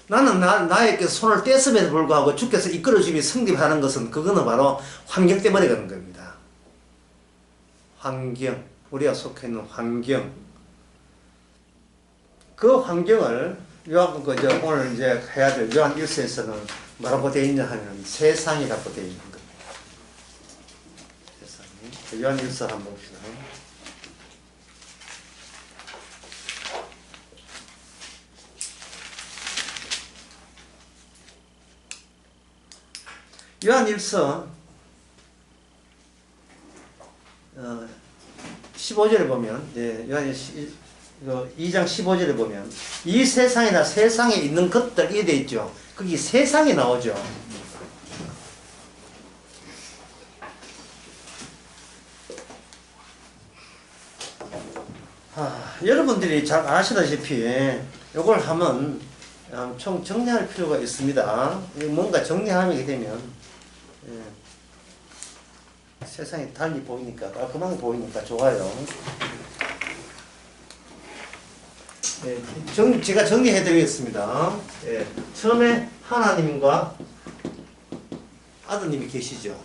나는 나에게 손을 뗐음에도 불구하고 주께서 이끌어주심이 성립하는 것은 그거는 바로 환경 때문에 그런 겁니다. 환경, 우리가 속해 있는 환경. 그 환경을 오늘 이제 해야 될 요한 1서에서는 뭐라고 되어 있냐 하면 세상이라고 되어 있는 겁니다. 세상이. 요한 1서 한번 봅시다. 요한 1서 15절에 보면, 요한 2장 15절에 보면 이 세상이나 세상에 있는 것들 이게 돼 있죠. 거기 세상이 나오죠. 여러분들이 잘 아시다시피 이걸 하면 총 정리할 필요가 있습니다. 뭔가 정리하게 되면 세상이 달리 보이니까 깔끔하게 보이니까 좋아요. 제가 정리해 드리겠습니다. 처음에 하나님과 아드님이 계시죠.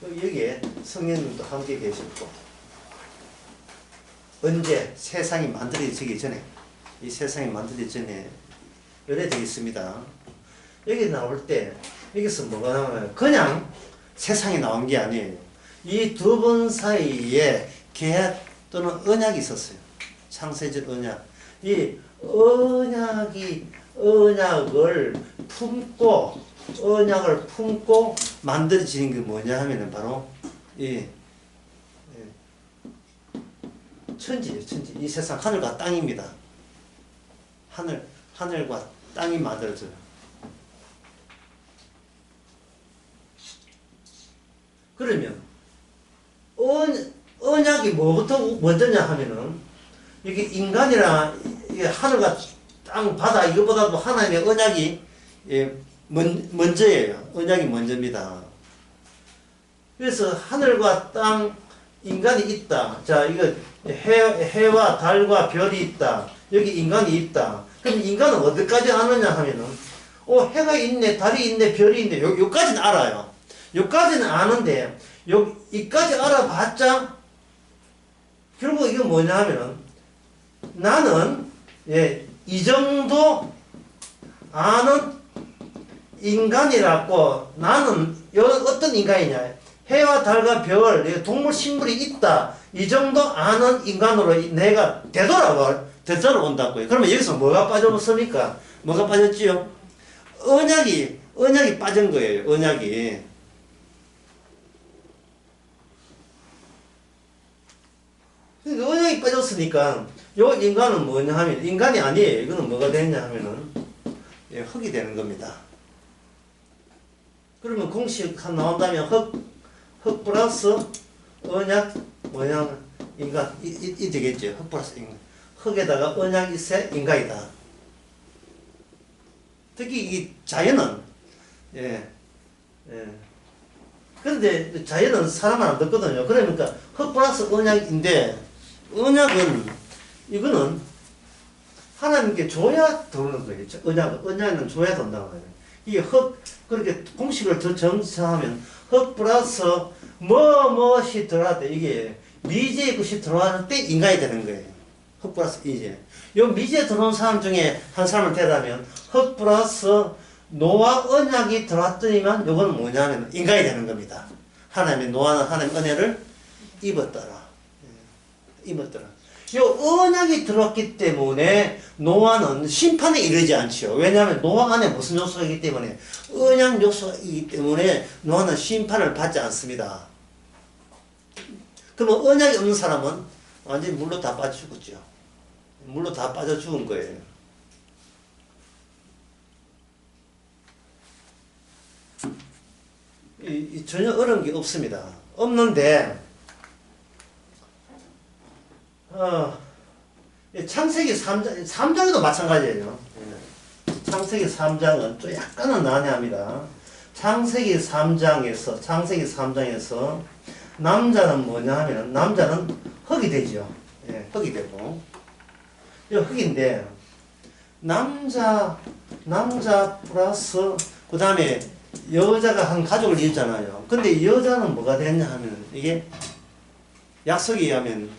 여기에 성령님도 함께 계셨고, 언제 세상이 만들어지기 전에, 이 세상이 만들어지기 전에 이래 되어 있습니다. 여기 나올 때 여기서 뭐가 나와요? 그냥 세상이 나온 게 아니에요. 이 두 분 사이에 계약 또는 언약이 있었어요. 창세절 언약. 이 언약을 품고 만들어지는 게 뭐냐 하면은 바로 이 천지예요, 천지. 이 세상 하늘과 땅입니다. 하늘과 땅이 만들어져요. 그러면 언약이 뭐부터 먼저냐 하면은 이게 인간이랑 이게 하늘과 땅, 바다 이것보다도 하나님의 언약이 먼저예요. 언약이 먼저입니다. 그래서 하늘과 땅, 인간이 있다. 자, 이거 해와 달과 별이 있다. 여기 인간이 있다. 그럼 인간은 어디까지 아느냐 하면은 해가 있네, 달이 있네, 별이 있네. 여기까지는 알아요. 여기까지는 아는데 이까지 알아봤자 결국 이건 뭐냐 하면은 나는 이 정도 아는 인간이라고. 나는 어떤 인간이냐, 해와 달과 별, 동물 식물이 있다, 이 정도 아는 인간으로 내가 되돌아온다고요. 그러면 여기서 뭐가 빠졌습니까? 뭐가 빠졌지요? 언약이 빠진 거예요. 언약이. 언약이 빠졌으니까 요 인간은 뭐냐 하면 인간이 아니에요. 이거는 뭐가 되냐 하면은 흙이 되는 겁니다. 그러면 공식 나온다면 흙 플러스 언약 뭐냐 인간 이 되겠죠. 흙 플러스 인간. 흙에다가 언약이 있어야 인간이다. 특히 이 자연은 그런데 자연은 사람을 안 듣거든요. 그러니까 흙 플러스 언약인데, 언약은 이거는 하나님께 줘야 도는 거예요. 언약은 줘야 된다는 거예요. 이 그렇게 공식을 더 정사하면 흙 플러스 무엇이 들어갈 때, 이게 미지의 것이 들어갈 때 인간이 되는 거예요. 흙 플러스 이제. 요 미지에 들어온 사람 중에 한 사람을 대라면 흙 플러스 노아 언약이 들어왔더니만 요건 뭐냐면 인간이 되는 겁니다. 노아는 하나님의 은혜를 입었더라. 요 언약이 들어왔기 때문에 노아는 심판에 이르지 않죠. 왜냐하면 노아 안에 무슨 요소가 있기 때문에, 언약 요소가 있기 때문에 노아는 심판을 받지 않습니다. 그러면 언약이 없는 사람은 완전히 물로 다 빠져 죽었죠. 물로 다 빠져 죽은 거예요. 전혀 어려운 게 없습니다. 없는데 창세기 3장에도 마찬가지예요. 창세기 3장은 좀 약간은 난해합니다. 창세기 3장에서 남자는 뭐냐 하면 남자는 흙이 되죠. 흙이 되고 이 흙인데 남자 플러스 그 다음에 여자가 한 가족을 이었잖아요. 근데 여자는 뭐가 됐냐 하면 이게 약속에 의하면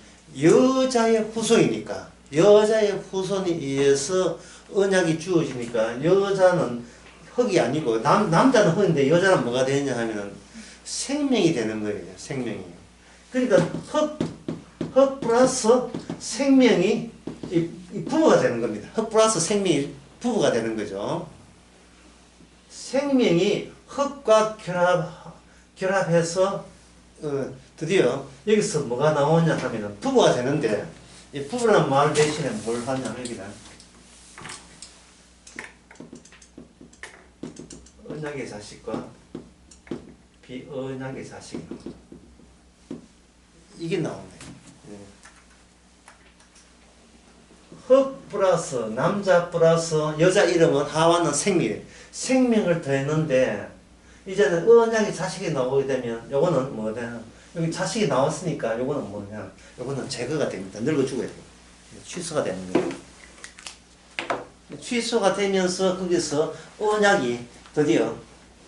여자의 후손이니까 여자의 후손에 의해서 언약이 주어지니까 여자는 흙이 아니고 남자는 흙인데 여자는 뭐가 되느냐 하면 생명이 되는 거예요. 생명이. 그러니까 흙 플러스 생명이 이 부부가 되는 겁니다. 흙 플러스 생명이 부부가 되는 거죠. 생명이 흙과 결합해서 드디어 여기서 뭐가 나오냐 하면 부부가 되는데 이 부부라는 말 대신에 뭘 하냐 여기다 언약의 자식과 비언약의 자식 이게 나오네. 흙 플러스 남자 플러스 여자 이름은 하와는 생명을 더했는데 이제는 언약의 자식이 나오게 되면 요거는 뭐냐 여기 자식이 나왔으니까 요거는 뭐냐 요거는 제거가 됩니다. 늙어 죽어야 돼요. 취소가 되는 거예요. 취소가 되면서 거기서 언약이 드디어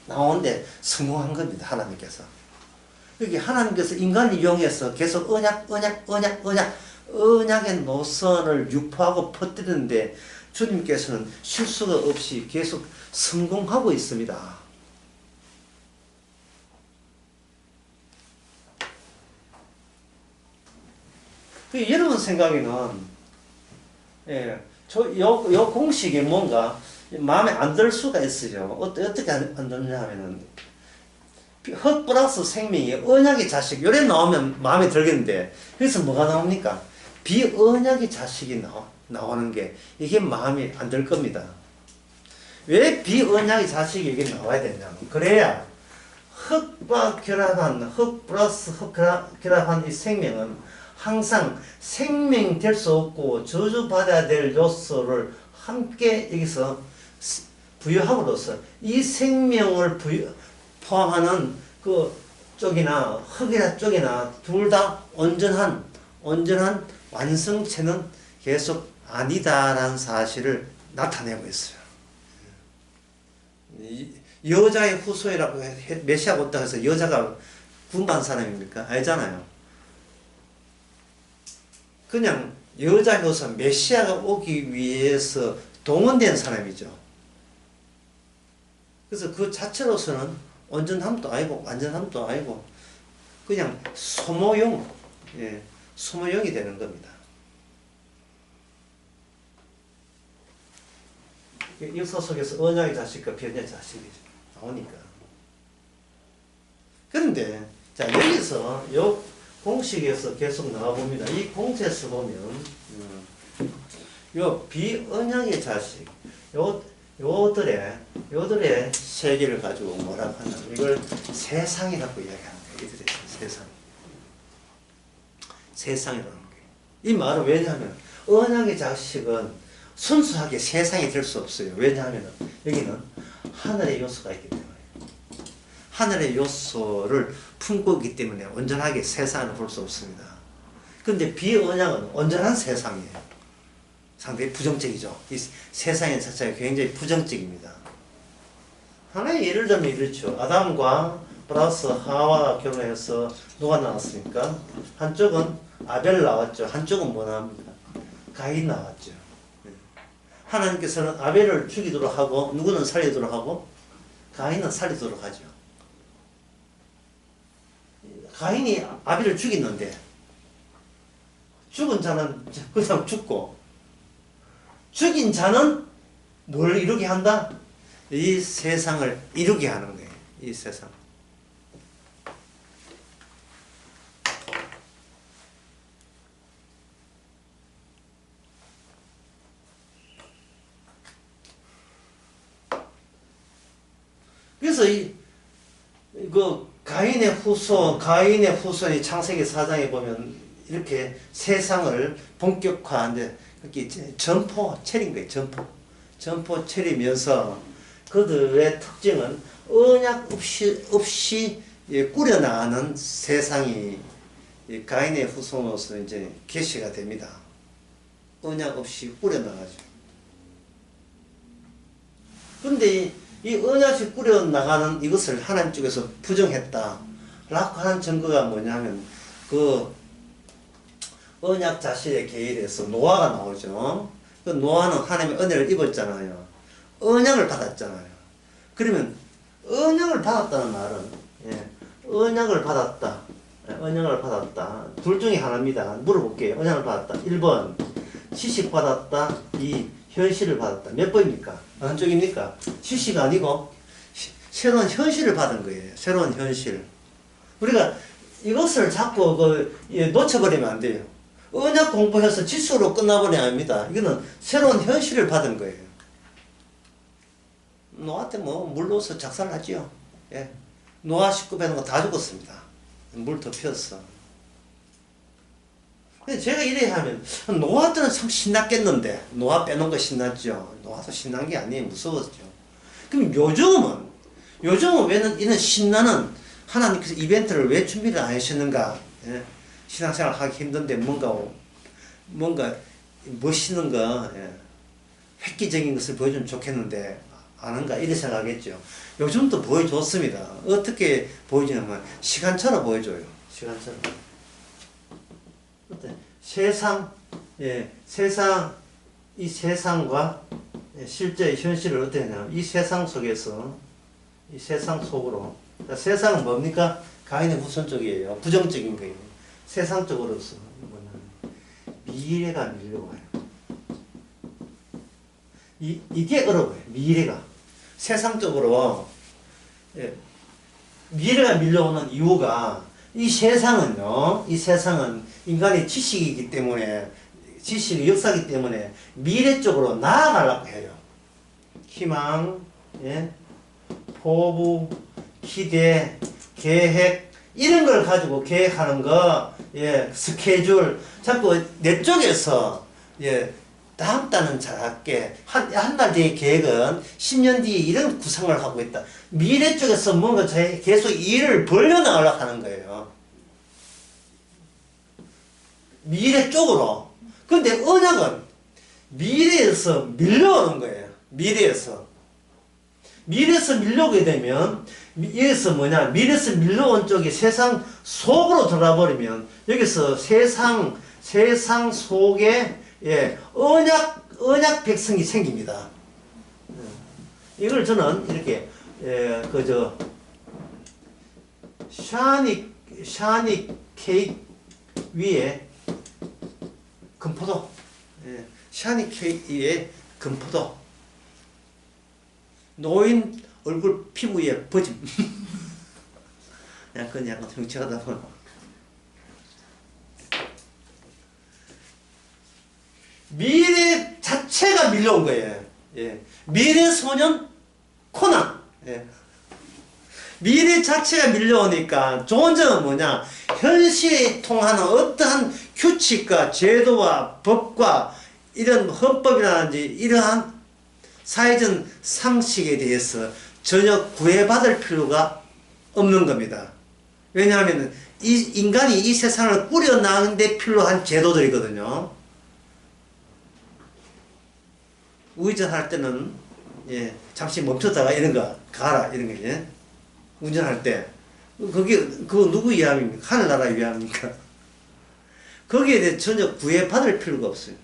나오는데 성공한 겁니다. 하나님께서. 여기 하나님께서 인간을 이용해서 계속 언약의 노선을 유포하고 퍼뜨리는데 주님께서는 실수가 없이 계속 성공하고 있습니다. 여러분 생각에는 요 공식이 뭔가 마음에 안 들 수가 있어요. 어떻게 안 드냐 하면은 흙 플러스 생명이 언약의 자식 요래 나오면 마음에 들겠는데 그래서 뭐가 나옵니까? 비언약의 자식이 나오는 게 이게 마음에 안 들 겁니다. 왜 비언약의 자식이 이게 나와야 되냐면 그래야 흙과 결합한 흙 플러스 흙 결합한 이 생명은 항상 생명될 수 없고 저주받아야 될 요소를 함께 여기서 부여함으로써 이 생명을 포함하는 그 쪽이나 흙이나 쪽이나 둘 다 온전한 완성체는 계속 아니다라는 사실을 나타내고 있어요. 여자의 후손이라고 메시아가 없다 해서 여자가 군반 사람입니까? 아니잖아요. 그냥 여자로서 메시아가 오기 위해서 동원된 사람이죠. 그래서 그 자체로서는 온전함도 아니고 완전함도 아니고 그냥 소모용, 소모용이 되는 겁니다. 역사 속에서 언약의 자식과 비언약의 자식이 나오니까. 그런데 자 여기서 요 공식에서 계속 나와봅니다. 이 공식에서 보면 요 비언약의 자식 요들의 세계를 가지고 뭐라고 하냐면 이걸 세상이라고 이야기하는 거예요. 이들의 세상이라는 거예요. 이 말은 왜냐하면 언약의 자식은 순수하게 세상이 될 수 없어요. 왜냐하면 여기는 하늘의 요소가 있기 때문에 하늘의 요소를 품고 있기 때문에 온전하게 세상을 볼 수 없습니다. 그런데 비언약은 온전한 세상이에요. 상당히 부정적이죠. 이 세상의 자체가 굉장히 부정적입니다. 하나의 예를 들면 이렇죠. 아담과 플러스 하와가 결혼해서 누가 나왔습니까? 한쪽은 아벨 나왔죠. 한쪽은 뭐 나옵니까? 가인 나왔죠. 하나님께서는 아벨을 죽이도록 하고 누구는 살리도록 하고 가인은 살리도록 하죠. 가인이 아벨을 죽였는데 죽은 자는 그냥 죽고 죽인 자는 뭘 이루게 한다? 이 세상을 이루게 하는 거예요. 이 세상. 그래서 가인의 후손이 창세기 4장에 보면 이렇게 세상을 본격화하는데 이렇게 점포 체린 거예요. 점포 체리면서 그들의 특징은 언약 없이 꾸려나가는 세상이 가인의 후손으로서 이제 계시가 됩니다. 언약 없이 꾸려나가죠. 근데 이 언약이 꾸려나가는 이것을 하나님 쪽에서 부정했다 라고 하는 증거가 뭐냐면 그 언약 자신의 계율에서 노아가 나오죠. 그 노아는 하나님의 은혜를 입었잖아요. 언약을 받았잖아요. 그러면 언약을 받았다는 말은 예, 언약을 받았다. 예, 언약을 받았다. 둘 중에 하나입니다. 물어볼게요. 언약을 받았다. 1번 지식 받았다. 2. 현실을 받았다. 몇 번입니까? 어느 쪽입니까? 지식 아니고 새로운 현실을 받은 거예요. 새로운 현실. 우리가 이것을 자꾸 놓쳐버리면 안 돼요. 언약 공부해서 지수로 끝나버리면 아닙니다. 이거는 새로운 현실을 받은 거예요. 노아한테 물 넣어서 작살났지요. 예. 노아 식구 배는 거 다 죽었습니다. 물 덮였어. 근데 제가 이래 하면 노아 때는 참 신났겠는데 노아 빼놓은 거 신났죠. 노아도 신난 게 아니에요. 무서웠죠. 그럼 요즘은 왜 이런 신나는 하나님께서 이벤트를 왜 준비를 안 하셨는가? 예? 신앙생활 하기 힘든데 뭔가 멋있는 거, 예. 획기적인 것을 보여주면 좋겠는데 아는가 이렇게 생각하겠죠. 요즘도 보여줬습니다. 어떻게 보여주냐면 시간차로 보여줘요. 시간차로. 세상, 예, 이 세상과 실제의 현실을 어떻게 하냐면 이 세상 속에서 이 세상 속으로 그러니까 세상은 뭡니까? 가인의 후손 쪽이에요. 부정적인 거예요. 세상 쪽으로서 뭐냐면 미래가 밀려와요. 이게 어려워요. 미래가 세상적으로 예, 미래가 밀려오는 이유가 이 세상은요. 이 세상은 인간의 지식이기 때문에 지식의 역사이기 때문에 미래 쪽으로 나아가려고 해요. 희망, 예, 포부, 기대, 계획 이런 걸 가지고 계획하는 거, 예, 스케줄 자꾸 내 쪽에서 예. 다음 달은 잘할게. 한 달 뒤의 계획은 10년 뒤에 이런 구상을 하고 있다. 미래 쪽에서 뭔가 계속 일을 벌려나가려고 하는 거예요. 미래 쪽으로. 근데 언약은 미래에서 밀려오는 거예요. 미래에서 밀려오게 되면, 여기서 미래에서 밀려온 쪽이 세상 속으로 들어가 버리면, 여기서 세상 속에 예, 언약 백성이 생깁니다. 이걸 저는 이렇게, 샤니 케이크 위에 금포도, 예, 샤니 케이크 위에 금포도, 노인 얼굴 피부 위에 버짐. 그건 약간 정치하다 보면. 미래 자체가 밀려온 거예요. 예. 미래 소년 코난. 예. 미래 자체가 밀려오니까 좋은 점은 뭐냐? 현실에 통하는 어떠한 규칙과 제도와 법과 이런 헌법이라든지 이러한 사회적 상식에 대해서 전혀 구애받을 필요가 없는 겁니다. 왜냐하면 인간이 이 세상을 꾸려나가는 데 필요한 제도들이거든요. 우회전할 때는 예, 잠시 멈췄다가 이런 거 가라 이런 거 예? 운전할 때 그거 누구 위함입니까? 하늘나라 위함입니까? 거기에 대해 전혀 구애받을 필요가 없어요.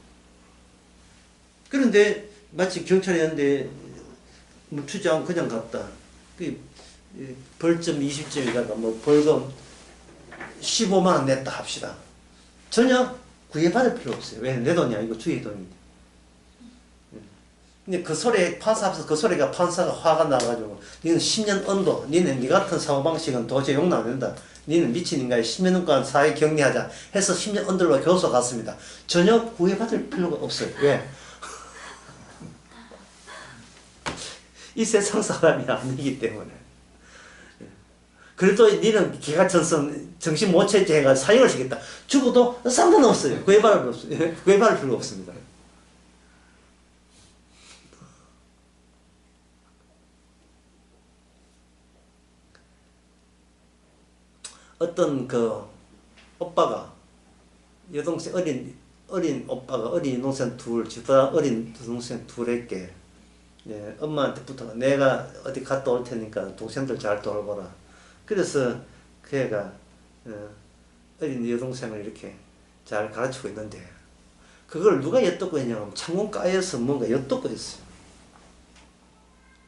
그런데 마치 경찰이었는데 멈추지 않고 그냥 갔다. 벌점 20점이다가 벌금 15만 원 냈다 합시다. 전혀 구애받을 필요 없어요. 왜? 내 돈이 아니고 주의 돈인데. 근데 그 소리에 판사 앞에서 그 소리가 판사가 화가 나가지고 니는 10년 언도 니는 니 같은 사고방식은 도저히 용납 안 된다. 니는 미친 인간이 10년간 사회 격리하자 해서 10년 언더로 교수 갔습니다. 전혀 구애받을 필요가 없어요. 왜? 이 세상 사람이 아니기 때문에. 그래도 니는 기가천선 정신 못 차리게 해가지고 사형을 시켰다. 죽어도 상관없어요. 구애받을 필요가 없습니다. 어떤 오빠가 여동생 어린 오빠가 어린 동생 둘, 집보다 어린 동생 둘에게 예, 엄마한테부터 내가 어디 갔다 올 테니까 동생들 잘 돌보라. 그래서 그 애가 어린 여동생을 이렇게 잘 가르치고 있는데 그걸 누가 엿듣고 있냐면 창문가에서 뭔가 엿듣고 있어요.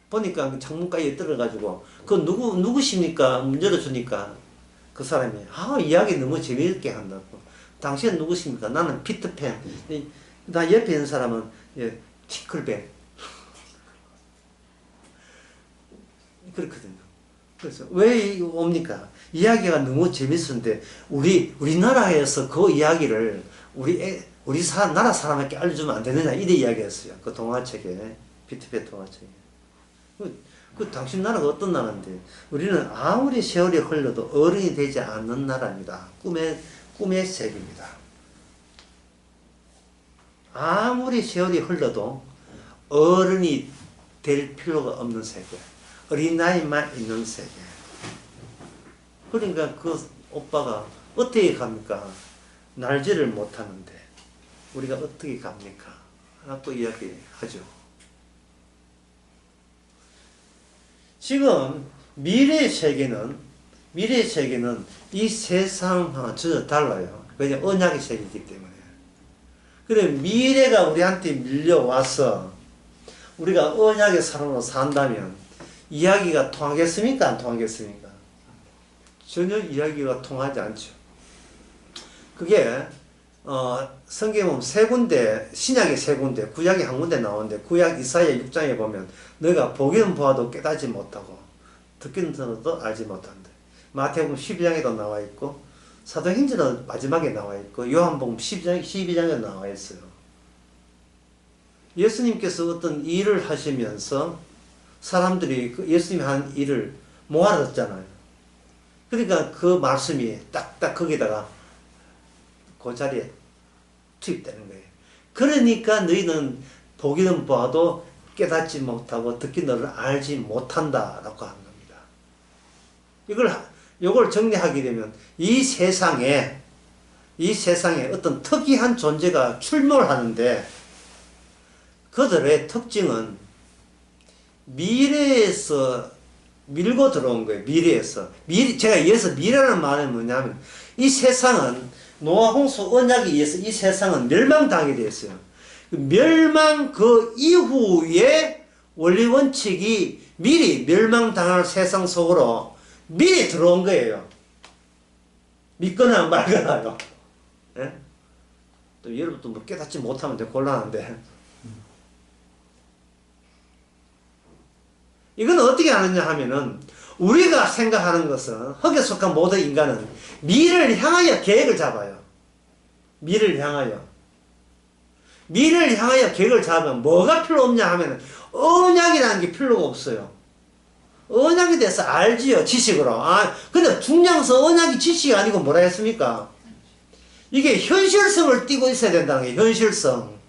보니까 창문가에 들어가지고 그 누구십니까? 문 열어주니까 그 사람이 이야기 너무 재미있게 한다고. 당신은 누구십니까? 나는 피터팬. 나 옆에 있는 사람은 티클벤. 그렇거든요. 그래서 왜 옵니까? 이야기가 너무 재밌었는데 우리나라에서 그 이야기를 우리 나라 사람에게 알려주면 안 되느냐 이래 이야기했어요. 그 동화책에 피터팬 동화책에. 그 당신 나라가 어떤 나라인데 우리는 아무리 세월이 흘러도 어른이 되지 않는 나라입니다. 꿈의 세계입니다. 아무리 세월이 흘러도 어른이 될 필요가 없는 세계. 어린아이만 있는 세계. 그러니까 그 오빠가 어떻게 갑니까? 날지를 못하는데 우리가 어떻게 갑니까? 라고 이야기하죠. 지금 미래의 세계는 이 세상과 전혀 달라요. 왜냐하면 언약의 세계이기 때문에. 그래 미래가 우리한테 밀려와서 우리가 언약의 사람으로 산다면 이야기가 통하겠습니까? 안 통하겠습니까? 전혀 이야기가 통하지 않죠. 그게 성경에 보면 세 군데, 신약에 세 군데, 구약에 한 군데 나오는데 구약 이사야 6장에 보면 너가 보기는 보아도 깨닫지 못하고 듣기는 들어도 알지 못한다. 마태복음 12장에도 나와 있고 사도행전은 마지막에 나와 있고 요한복음 12장에 나와 있어요. 예수님께서 어떤 일을 하시면서 사람들이 그 예수님이 한 일을 못 알아듣잖아요. 그러니까 그 말씀이 딱딱 거기다가 그 자리에 투입되는 거예요. 그러니까 너희는 보기는 봐도 깨닫지 못하고 듣기 너를 알지 못한다라고 하는 겁니다. 이걸 정리하게 되면 이 세상에 어떤 특이한 존재가 출몰 하는데 그들의 특징은 미래에서 밀고 들어온 거예요. 미래에서. 제가 이어서 미래라는 말은 뭐냐면 이 세상은 노아 홍수 언약에 의해서 이 세상은 멸망당하게 되었어요. 멸망 그 이후에 원리 원칙이 미리 멸망당할 세상 속으로 미리 들어온 거예요. 믿거나 말거나요. 예? 또 여러분도 뭐 깨닫지 못하면 되게 곤란한데. 이건 어떻게 하느냐 하면은 우리가 생각하는 것은 흙에 속한 모든 인간은 미래를 향하여 계획을 잡아요. 미래를 향하여 계획을 잡으면 뭐가 필요 없냐 하면은 언약이라는 게 필요가 없어요. 언약에 대해서 알지요. 지식으로. 근데 중요한 것은 언약이 지식이 아니고 뭐라 했습니까? 이게 현실성을 띠고 있어야 된다는 게 현실성.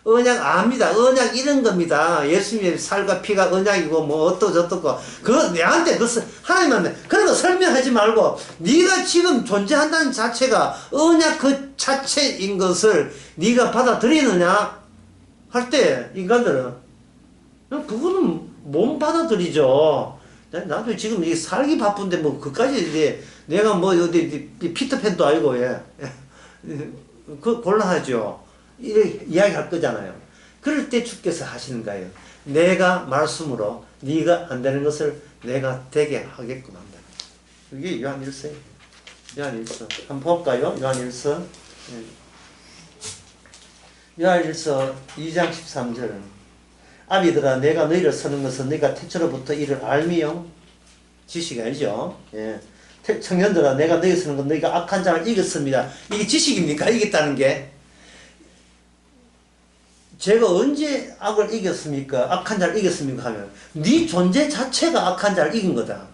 언약 압니다. 언약 이런 겁니다. 예수님의 살과 피가 언약이고 뭐 어떠고 그거 내한테 하나님한테 그런 거 설명하지 말고 네가 지금 존재한다는 자체가 언약 그 자체인 것을 네가 받아들이느냐 할 때 인간들은 그거는 못 받아들이죠. 나도 지금 이게 살기 바쁜데 뭐 그까지 이제 내가 뭐 어디 피터팬도 아니고 그 곤란하죠. 이렇게 이야기할 거잖아요. 그럴 때 주께서 하시는 거예요. 내가 말씀으로 네가 안 되는 것을 내가 되게 하겠구나. 이게 요한일서예요. 요한일서 한번 볼까요? 요한일서 2장 13절 아비들아 내가 너희를 쓰는 것은 네가 태초로부터 이를 알미요. 지식이 아니죠. 예. 청년들아 내가 너희 쓰는 건 너희가 악한 자를 이겼습니다. 이게 지식입니까? 이겼다는 게. 제가 언제 악을 이겼습니까? 악한 자를 이겼습니까? 하면 네 존재 자체가 악한 자를 이긴 거다.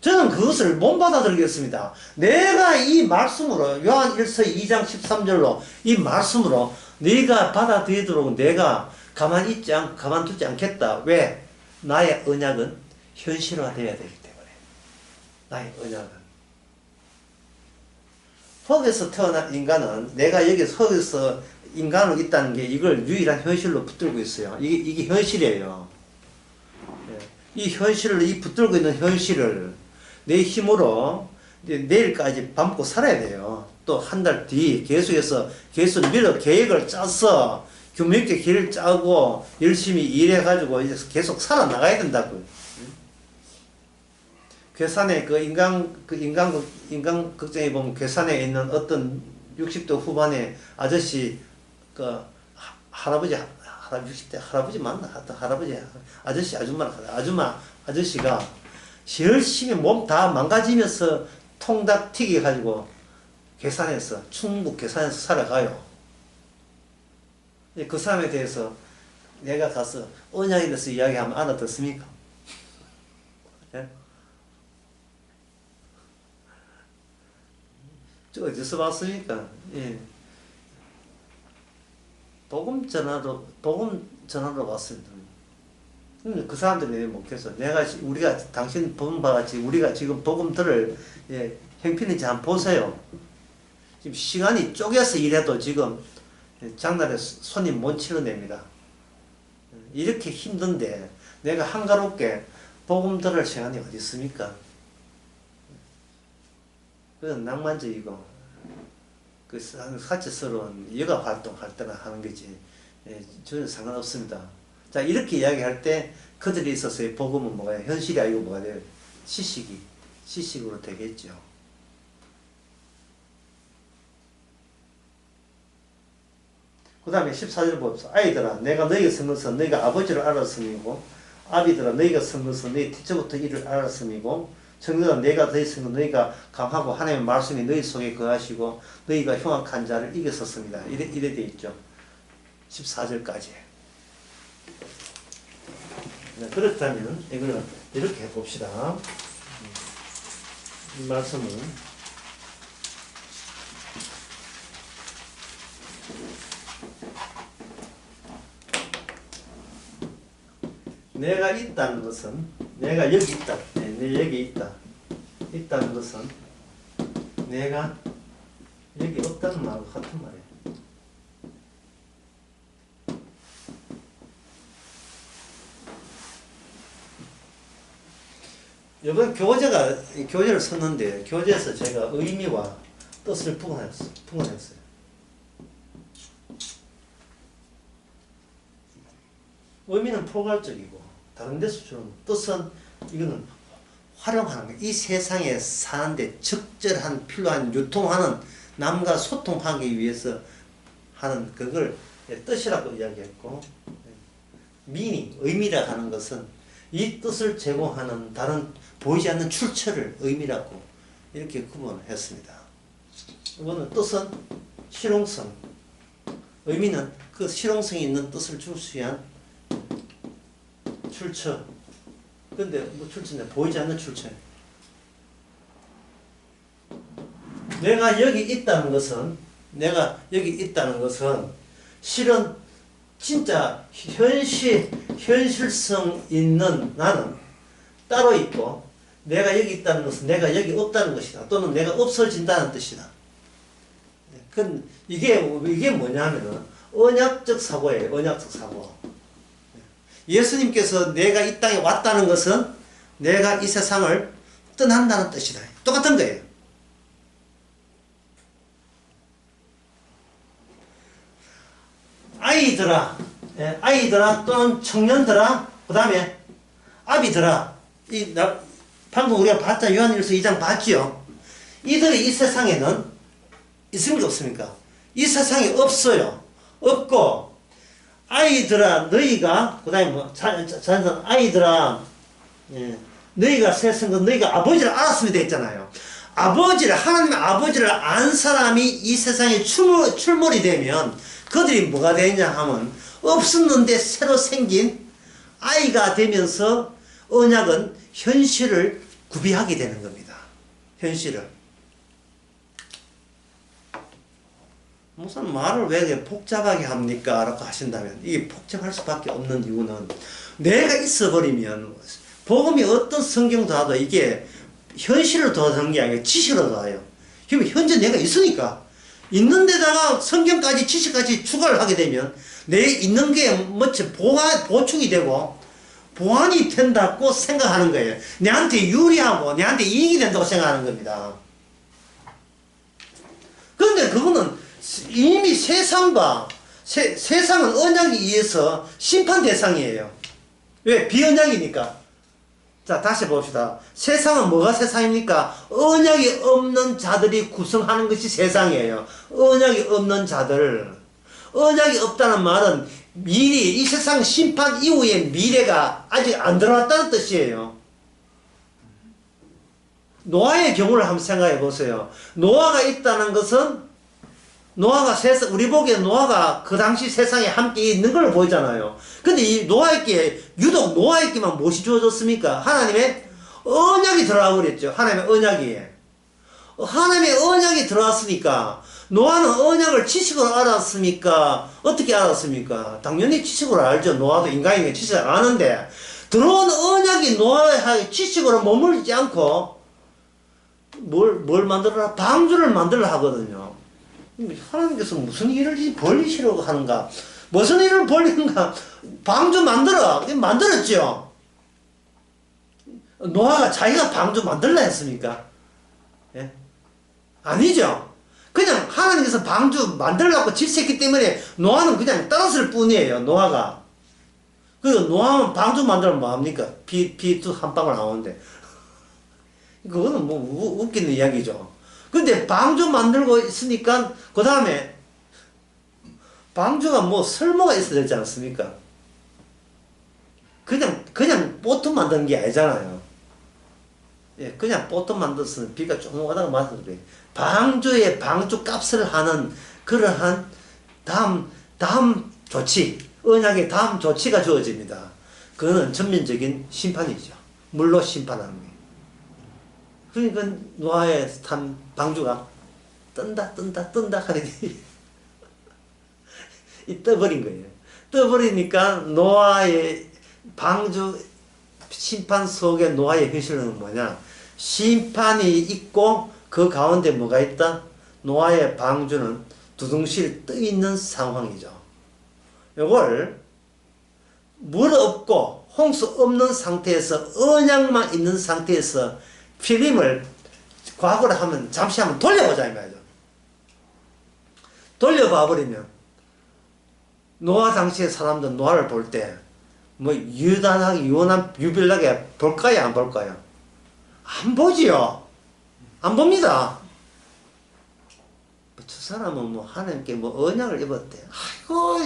저는 그것을 못 받아들이겠습니다. 내가 이 말씀으로 요한 1서 2장 13절로 이 말씀으로 네가 받아들이도록 내가 가만두지 않겠다. 왜? 나의 언약은 현실화되어야 되기 때문에. 나의 언약은. 흙에서 태어난 인간은 내가 여기서 흙에서 인간으로 있다는 게 이걸 유일한 현실로 붙들고 있어요. 이게 현실이에요. 이 현실을, 이 붙들고 있는 현실을 내 힘으로 내일까지 밥 먹고 살아야 돼요. 또 한 달 뒤 계속 계획을 짜서 규모 있게 길을 짜고 열심히 일해가지고 계속 살아나가야 된다고요. 괴산에 인간 극장에 보면 괴산에 있는 어떤 60대 후반의 아저씨, 할아버지 60대 할아버지 맞나? 하여튼 할아버지, 아저씨, 아저씨가 열심히 몸 다 망가지면서 통닭 튀겨가지고 충북 괴산에서 살아가요. 그 사람에 대해서 내가 가서 언약에 대해서 이야기하면 알아듣습니까? 예? 저 어디서 봤습니까? 예. 복음 전화로 봤습니다. 그 사람들이 목해서 우리가 당신 복음과 같이 우리가 지금 복음 들을 형편인지 한번 보세요. 지금 시간이 쪼개서 일해도 지금 장날에 손님 못 치러냅니다. 이렇게 힘든데 내가 한가롭게 복음 들을 시간이 어디 있습니까? 그건 낭만적이고 사치스러운 여가 활동할 때나 하는 거지 전혀 상관없습니다. 자, 이렇게 이야기할 때 그들이 있어서의 복음은 뭐가 현실이 아니고 뭐가 돼요? 시식으로 되겠죠. 그 다음에 14절 봅시다. 아이들아, 내가 너희가 쓴 것은 너희가 아버지를 알았음이고, 아비들아, 너희가 쓴 것은 너희 뒤처부터 이를 알았음이고, 청년아, 내가 너희 쓴 것 너희가 강하고 하나님의 말씀이 너희 속에 거하시고 너희가 흉악한 자를 이겼었습니다. 이래 돼 있죠. 14절까지. 그렇다면 이거는 이렇게 해봅시다. 이 말씀은 내가 있다는 것은 내가 여기 있다. 내가 여기 있다. 있다는 것은 내가 여기 없다는 말과 같은 말이에요. 이번 교재를 썼는데 교재에서 제가 의미와 뜻을 부분했어요. 의미는 포괄적이고 다른 데서처럼 뜻은 이거는 활용하는 거예요. 이 세상에 사는데 적절한 필요한 유통하는 남과 소통하기 위해서 하는 그걸 뜻이라고 이야기했고 미닝, 의미라 하는 것은 이 뜻을 제공하는 다른 보이지 않는 출처를 의미라고 이렇게 구분했습니다. 이거는 뜻은 실용성, 의미는 그 실용성이 있는 뜻을 줄 수 있는 출처. 근데 뭐 출처인데 보이지 않는 출처. 내가 여기 있다는 것은 실은 진짜 현실성 있는 나는 따로 있고 내가 여기 있다는 것은 내가 여기 없다는 것이다. 또는 내가 없어진다는 뜻이다. 이게 뭐냐면은 언약적 사고예요. 언약적 사고. 예수님께서 내가 이 땅에 왔다는 것은 내가 이 세상을 떠난다는 뜻이다. 똑같은 거예요. 아이들아 또는 청년들아, 그 다음에 아비들아, 방금 우리가 봤자 요한일서 2장 봤지요. 이들이 이 세상에는 있습니까 없습니까? 이 세상에 없어요. 없고 아이들아 너희가 그 다음에 아이들아 너희가 세상 것 너희가 아버지를 알았으면 됐잖아요. 하나님의 아버지를 안 사람이 이 세상에 출몰이 되면 그들이 뭐가 되냐 하면 없었는데 새로 생긴 아이가 되면서 언약은 현실을 구비하게 되는 겁니다. 현실을. 무슨 말을 왜 복잡하게 합니까? 라고 하신다면 이게 복잡할 수밖에 없는 이유는 내가 있어버리면 복음이 어떤 성경도 하도 이게 현실을 도와주는 게 아니라 지시로 도와요. 그러면 현재 내가 있으니까 있는 데다가 성경까지 지식까지 추가를 하게 되면 내 있는 게 뭐지 보충이 되고 보완이 된다고 생각하는 거예요. 내한테 유리하고 내한테 이익이 된다고 생각하는 겁니다. 그런데 그거는 이미 세상과 세상은 언약에 의해서 심판 대상이에요. 왜? 비언약이니까. 자, 다시 봅시다. 세상은 뭐가 세상입니까? 언약이 없는 자들이 구성하는 것이 세상이에요. 언약이 없는 자들. 언약이 없다는 말은 미리, 이 세상 심판 이후의 미래가 아직 안 들어왔다는 뜻이에요. 노아의 경우를 한번 생각해 보세요. 노아가 있다는 것은 우리 보기에 노아가 그 당시 세상에 함께 있는 걸 보이잖아요. 근데 이 노아에게, 유독 노아에게만 무엇이 주어졌습니까? 하나님의 언약이 들어와 버렸죠. 하나님의 언약이. 하나님의 언약이 들어왔으니까, 노아는 언약을 지식으로 알았습니까? 어떻게 알았습니까? 당연히 지식으로 알죠. 노아도 인간이니까 지식을 아는데, 들어온 언약이 노아의 지식으로 머물지 않고, 뭘 만들어라? 방주를 만들어 하거든요. 하나님께서 무슨 일을 벌리시려고 하는가? 무슨 일을 벌리는가? 방주 만들었죠. 노아가 자기가 방주 만들라 했습니까? 예? 아니죠. 그냥 하나님께서 방주 만들라고 질서했기 때문에 노아는 그냥 따랐을 뿐이에요. 노아가. 그리고 노아는 방주 만들면 뭐합니까? 비 한 방울 나오는데. 그거는 뭐 웃기는 이야기죠. 근데 방주 만들고 있으니까 그 다음에 방주가 뭐 설모가 있어야 되지 않습니까? 그냥 보트 만드는 게 아니잖아요. 예, 그냥 보트 만들었으면 비가 좀 오다가 맞아서 그래. 방주의 방주 값을 하는 그러한 다음 조치, 언약의 다음 조치가 주어집니다. 그거는 전면적인 심판이죠. 물로 심판하는 거예요. 그러니까 노아의 탄 방주가 뜬다 하더니 떠버린 거예요. 떠버리니까 노아의 방주 심판 속에 노아의 현실은 뭐냐? 심판이 있고 그 가운데 뭐가 있다? 노아의 방주는 두둥실 떠 있는 상황이죠. 이걸 물 없고 홍수 없는 상태에서 언약만 있는 상태에서 필름을 과거로 하면 잠시 한번 돌려보자 이 말이죠. 돌려봐 버리면 노아 당시의 사람들 노아를 볼 때 뭐 유별나게 볼까요 안 볼까요? 안 보지요. 안 봅니다. 저 사람은 뭐 하나님께 뭐 언약을 입었대. 아이고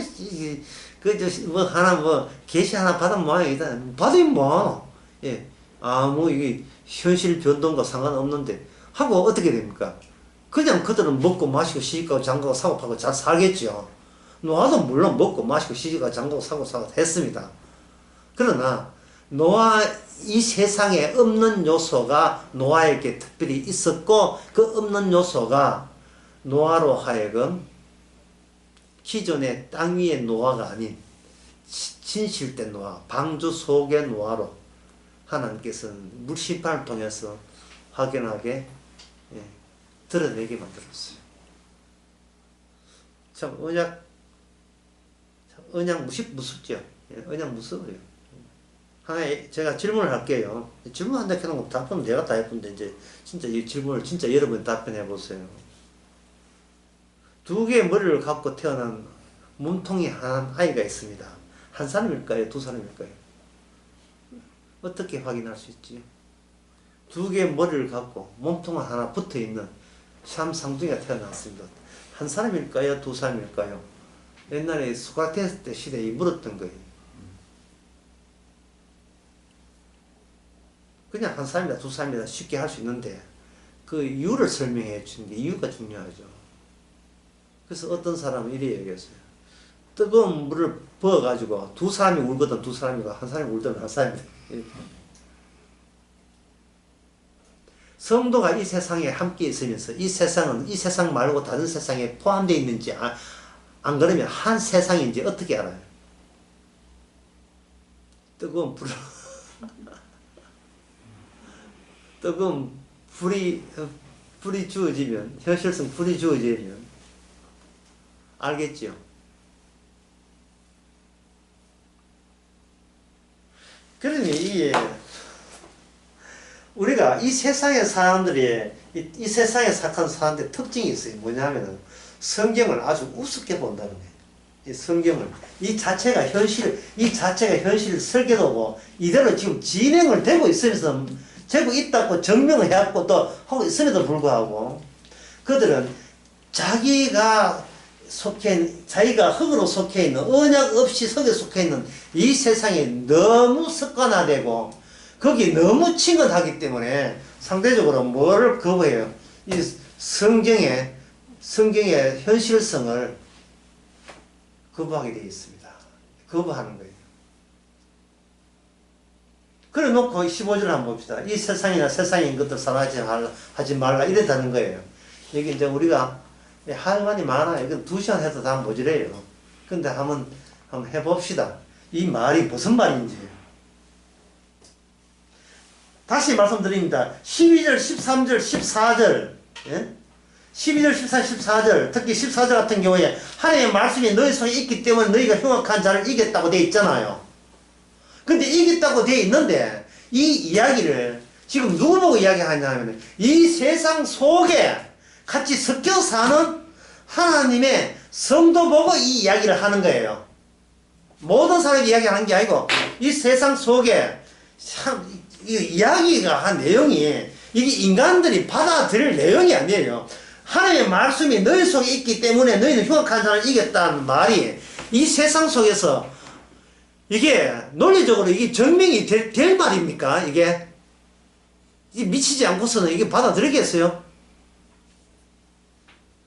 뭐 하나 뭐 계시 하나 받은 모양이다. 받으면 뭐 예. 뭐 이게 현실 변동과 상관없는데 하고 어떻게 됩니까? 그냥 그들은 먹고 마시고 시집가고 장가고 사고 파고 잘 살겠죠. 노아도 물론 먹고 마시고 시집가고 장가고 사고 했습니다. 그러나 노아 이 세상에 없는 요소가 노아에게 특별히 있었고 그 없는 요소가 노아로 하여금 기존의 땅 위의 노아가 아닌 진실된 노아, 방주 속의 노아로 하나님께서는 물심판을 통해서 확연하게 드러내게 만들었어요. 참 언약 무섭죠. 언약 무서워요. 하나 제가 질문을 할게요. 질문한다 해놓고 답하면 내가 다 해본데 이제 진짜 이 질문을 진짜 여러분 답변해 보세요. 두 개의 머리를 갖고 태어난 몸통이 한 아이가 있습니다. 한 사람일까요? 두 사람일까요? 어떻게 확인할 수 있지? 두 개의 머리를 갖고 몸통 하나 붙어있는 샴상둥이가 태어났습니다. 한 사람일까요? 두 사람일까요? 옛날에 소크라테스 때 시대에 물었던 거예요. 그냥 한 사람이다 두 사람이다 쉽게 할 수 있는데 그 이유를 설명해 주는 게 이유가 중요하죠. 그래서 어떤 사람은 이래 얘기했어요. 뜨거운 물을 부어가지고 두 사람이 울거든 두 사람이고 한 사람이 울든 한 사람이 성도가 이 세상에 함께 있으면서 이 세상은 이 세상 말고 다른 세상에 포함되어 있는지 안 그러면 한 세상인지 어떻게 알아요? 뜨거운 불이 주어지면 현실성 불이 주어지면 알겠지요? 그러니 우리가 이 세상의 사람들이 이 세상에 속한 사람들의 특징이 있어요. 뭐냐면은 성경을 아주 우습게 본다는 거예요. 이 성경을 이 자체가 현실 설계도고 이대로 지금 진행을 되고 있으면서 되고 있다고 증명을 해갖고 또 하고 있음에도 불구하고 그들은 자기가 흙으로 속해 있는 언약 없이 흙에 속해 있는 이 세상에 너무 습관화되고 거기 너무 친근하기 때문에 상대적으로 뭐를 거부해요? 이 성경의 현실성을 거부하게 되어 있습니다. 거부하는 거예요. 그래 놓고 15절 한번 봅시다. 이 세상이나 세상인 것들 사랑하지 말라 이랬다는 거예요. 여기 이제 우리가 할 말이 많아요. 이건 2시간 해도 다 모자라요. 근데 한번 해봅시다. 이 말이 무슨 말인지. 다시 말씀드립니다. 12절, 13절, 14절. 예? 12절, 14, 14절. 특히 14절 같은 경우에 하나님의 말씀이 너희 손에 있기 때문에 너희가 흉악한 자를 이겼다고 되어 있잖아요. 근데 이겼다고 되어 있는데 이 이야기를 지금 누구 보고 이야기하냐면 이 세상 속에 같이 섞여 사는 하나님의 성도 보고 이 이야기를 하는 거예요. 모든 사람이 이야기하는 게 아니고 이 세상 속에 참 이 이야기가 한 내용이 이게 인간들이 받아들일 내용이 아니에요. 하나님의 말씀이 너희 속에 있기 때문에 너희는 흉악한 자를 이겼다는 말이 이 세상 속에서 이게 논리적으로 이게 증명이 될 말입니까? 이게 미치지 않고서는 이게 받아들이겠어요?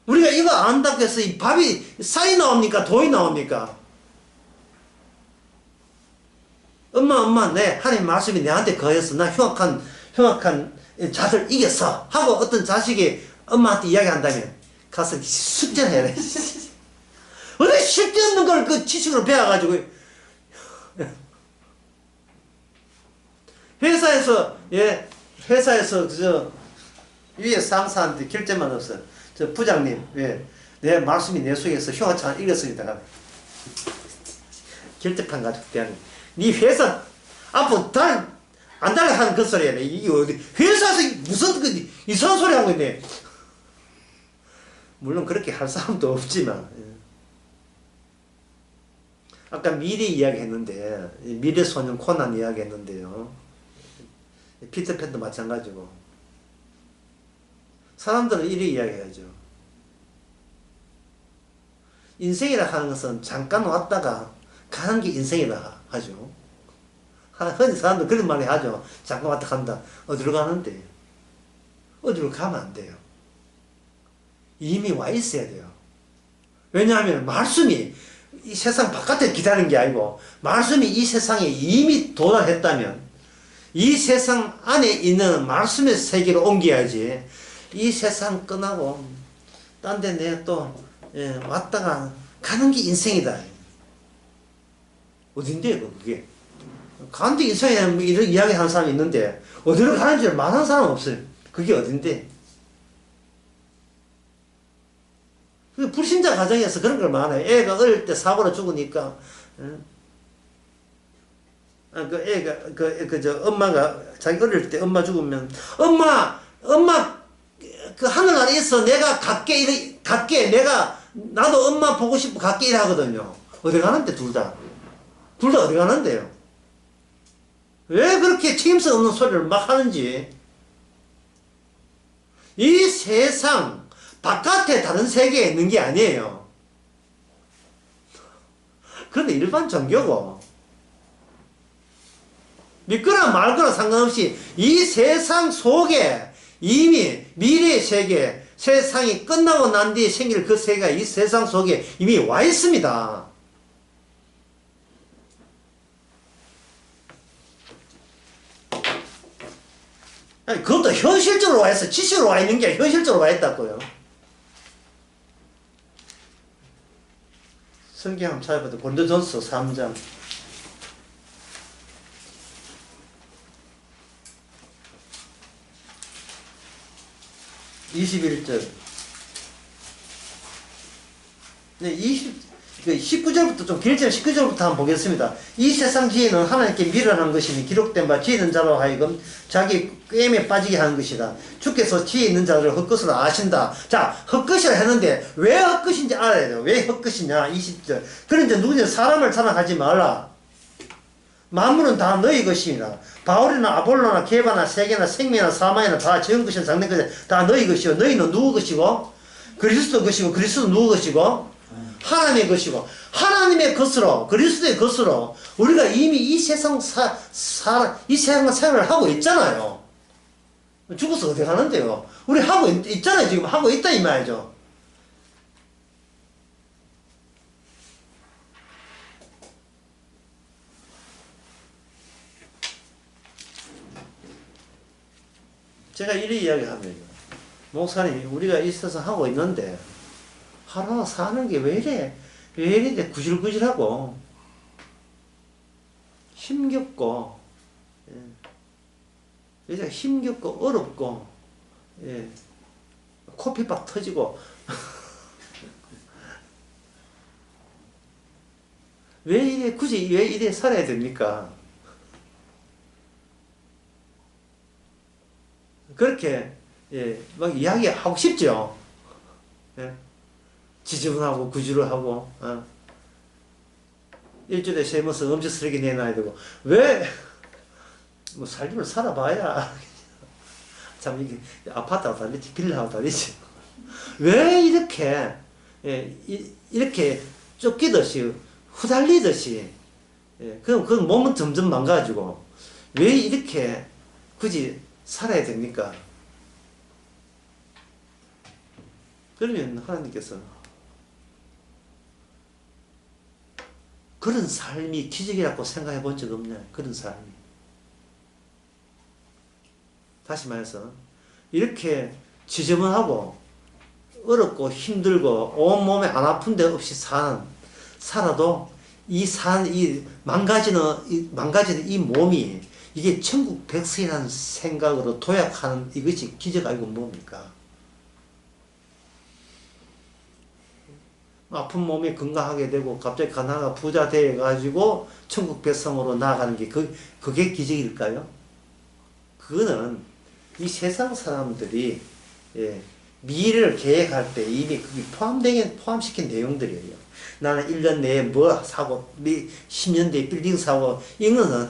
우리가 이거 안다고 해서 이 밥이 쌀이 나옵니까? 돈이 나옵니까? 엄마, 하나님 말씀이 내한테 거해서 나 흉악한 자들 이겼어. 하고 어떤 자식이 엄마한테 이야기한다면 가서 숙제를 해야 돼. 어디 쓸데없는 걸 그 지식으로 배워가지고 회사에서 그저 위에 상사한테 결제만 없어. 저 부장님, 내 말씀이 내 속에서 흉악한 이겼습니다. 결제판 가지고 대하는. 네 회사 앞으로 안 달라 하는 그 소리야. 이게 어디 회사에서 무슨 그 이상한 소리 하고 있네. 물론 그렇게 할 사람도 없지만. 아까 미래 이야기 했는데 미래 소년 코난 이야기 했는데요. 피터팬도 마찬가지고. 사람들은 이렇게 이야기하죠. 인생이라 하는 것은 잠깐 왔다가 가는 게 인생이라 하죠. 흔히 사람들 그런 말을 하죠. 잠깐 왔다 간다. 어디로 가는데? 어디로 가면 안 돼요. 이미 와 있어야 돼요. 왜냐하면 말씀이 이 세상 바깥에 기다리는 게 아니고 말씀이 이 세상에 이미 도달했다면 이 세상 안에 있는 말씀의 세계로 옮겨야지 이 세상 끝나고 딴 데 내가 또 왔다가 가는 게 인생이다. 어딘데 그게? 가는데 인생에 이런 이야기 하는 사람이 있는데 어디로 가는지를 말하는 사람은 없어요. 그게 어딘데? 그 불신자 가정에서 그런 걸 많아요. 애가 어릴 때 사고로 죽으니까 엄마가 자기 어릴 때 엄마 죽으면 엄마 그 하늘나라에 있어 내가 갈게 나도 엄마 보고 싶고 갈게 이러거든요. 어디 가는데 둘 다 어디 가는데요? 왜 그렇게 책임성 없는 소리를 막 하는지. 이 세상 바깥에 다른 세계에 있는 게 아니에요. 그런데 일반 종교고 믿거나 말거나 상관없이 이 세상 속에 이미 미래의 세계, 세상이 끝나고 난 뒤에 생길 그 세계가 이 세상 속에 이미 와 있습니다. 아니, 그것도 현실적으로 와 있어. 지식으로 와 있는 게 아니라 현실적으로 와 있다고요. 성경 한번 찾아봐도 고린도전서 3장 21절 네, 19절부터 좀 길지만 19절부터 한번 보겠습니다. 이 세상 지혜는 하나님께 미련한 것이니 기록된 바 지혜 있는 자로 하여금 자기 꾀임에 빠지게 하는 것이다. 주께서 지혜 있는 자들을 헛것으로 아신다. 자, 헛것이라 했는데 왜 헛것인지 알아야 돼요. 왜 헛것이냐. 20절. 그런데 누구냐 사람을 자랑하지 말라. 만물은 다 너희 것이니라. 바울이나 아볼로나 게바나 세계나 생명이나 사망이나 다 지은 것이나 장된 것이나 다 너희 것이요. 너희는 누구 것이고 그리스도 것이고 그리스도 누구 것이고 하나님의 것이고 하나님의 것으로 그리스도의 것으로 우리가 이미 이 세상 이 세상 생활을 하고 있잖아요. 죽어서 어디 가는데요? 우리 하고 있잖아요. 지금 하고 있다 이 말이죠. 제가 이리 이야기하면 목사님 우리가 이 세상 하고 있는데 하루하루 사는 게 왜 이래 구질구질하고 힘겹고 이제 힘겹고 어렵고 코피박 터지고 굳이 왜 이래 살아야 됩니까? 그렇게 막 이야기하고 싶죠. 지저분하고 구지로하고 일주일에 3번씩 엄청 쓰레기 내놔야 되고 왜 뭐 살림을 살아봐야 참 이게 아파트하고 다르지 빌라하고 다르지 왜 이렇게 이렇게 쫓기듯이 후달리듯이 그건 몸은 점점 망가지고 왜 이렇게 굳이 살아야 됩니까? 그러면 하나님께서 그런 삶이 기적이라고 생각해 본 적 없냐? 그런 삶이. 다시 말해서 이렇게 지저분하고 어렵고 힘들고 온몸에 안 아픈 데 없이 살아도 이 망가지는 이 몸이 이게 천국 백성이라는 생각으로 도약하는 이것이 기적 아니고 뭡니까? 아픈 몸이 건강하게 되고 갑자기 가나가 부자 되어가지고 천국 백성으로 나아가는 게 그게 기적일까요? 그거는 이 세상 사람들이 미래를 계획할 때 이미 그게 포함시킨 내용들이에요. 나는 1년 내에 뭐 사고 10년 뒤에 빌딩 사고 이거는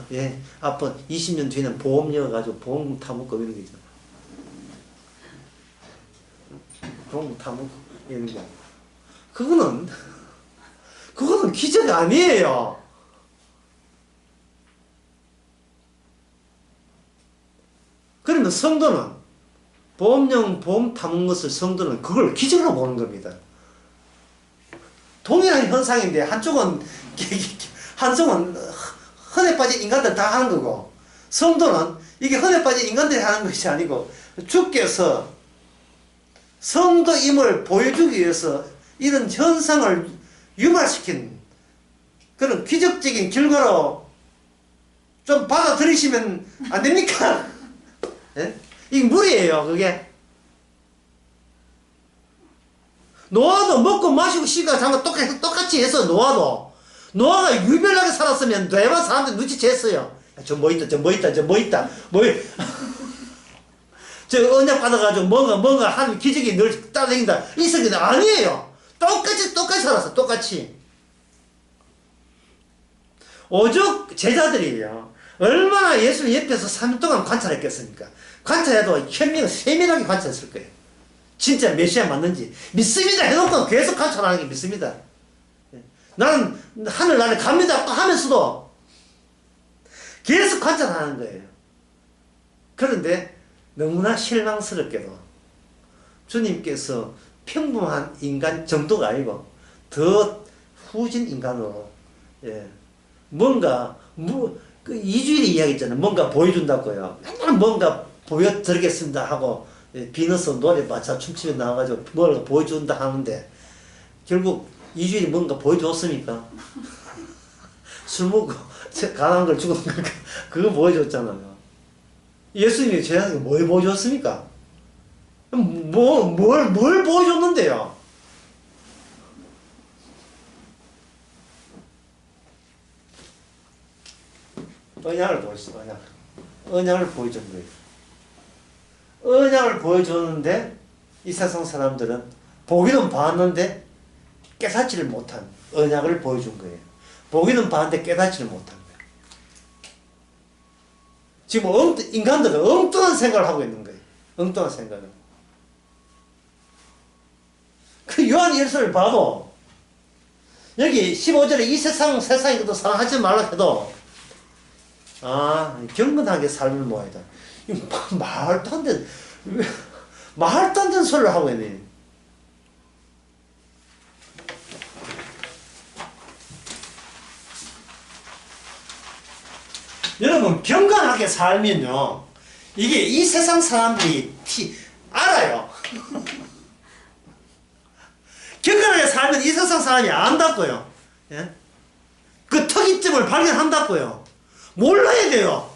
앞으로 20년 뒤에는 보험 넣어가지고 보험 타먹고 이런 거 있잖아. 보험 타먹고 이런 거. 그거는 기적이 아니에요. 그러면 성도는 보험 타먹는 것을 성도는 그걸 기적으로 보는 겁니다. 동일한 현상인데 한쪽은 흔해 빠진 인간들 다 하는 거고 성도는 이게 흔해 빠진 인간들이 하는 것이 아니고 주께서 성도임을 보여주기 위해서 이런 현상을 유발시킨 그런 기적적인 결과로 좀 받아들이시면 안 됩니까? 이게 무리예요, 그게. 노아도 먹고 마시고 쉬가 장가 똑같이 했어, 노아도. 노아가 유별나게 살았으면 대만 사람들 눈치챘어요. 저 뭐 있다. 저 언약 받아가지고 뭔가 하는 기적이 늘 따라다닌다. 있었는데 아니에요. 똑같이 살았어, 똑같이. 오죽 제자들이에요. 얼마나 예수님 옆에서 3년 동안 관찰했겠습니까? 관찰해도 세밀하게 관찰했을 거예요. 진짜 메시아 맞는지 믿습니다 해놓고 계속 관찰하는 게 믿습니다. 나는 하늘나라에 갑니다 하면서도 계속 관찰하는 거예요. 그런데 너무나 실망스럽게도 주님께서 평범한 인간 정도가 아니고 더 후진 인간으로 그 이주일의 이야기 있잖아요. 뭔가 보여준다고요. 맨날 뭔가 보여드리겠습니다 하고 비너스 노래 맞춰 춤추며 나와가지고 뭘 보여준다 하는데 결국 이주일이 뭔가 보여줬습니까? 술 먹고 가난한 걸 죽은 거 그거 보여줬잖아요. 예수님이 제자에게 뭘 보여줬습니까? 뭘 보여줬는데요? 언약을 보였어, 언약. 언약을 보여준 거예요. 언약을 보여주는데 이 세상 사람들은 보기는 봤는데 깨닫지를 못한 언약을 보여준 거예요. 보기는 봤는데 깨닫지를 못한 거예요. 지금 인간들은 엉뚱한 생각을 하고 있는 거예요. 엉뚱한 생각을. 그 요한 1서를 봐도 여기 15절에 이 세상이 그도 사랑하지 말라 해도 경건하게 삶을 모아야 돼. 말도 안 되는 말도 안 되는 소리를 하고 있네. 여러분 경건하게 살면요 이게 이 세상 사람들이 알아요. 경건하게 살면 이 세상 사람이 안다고요. 예? 그 특이점을 발견한다고요. 몰라야 돼요.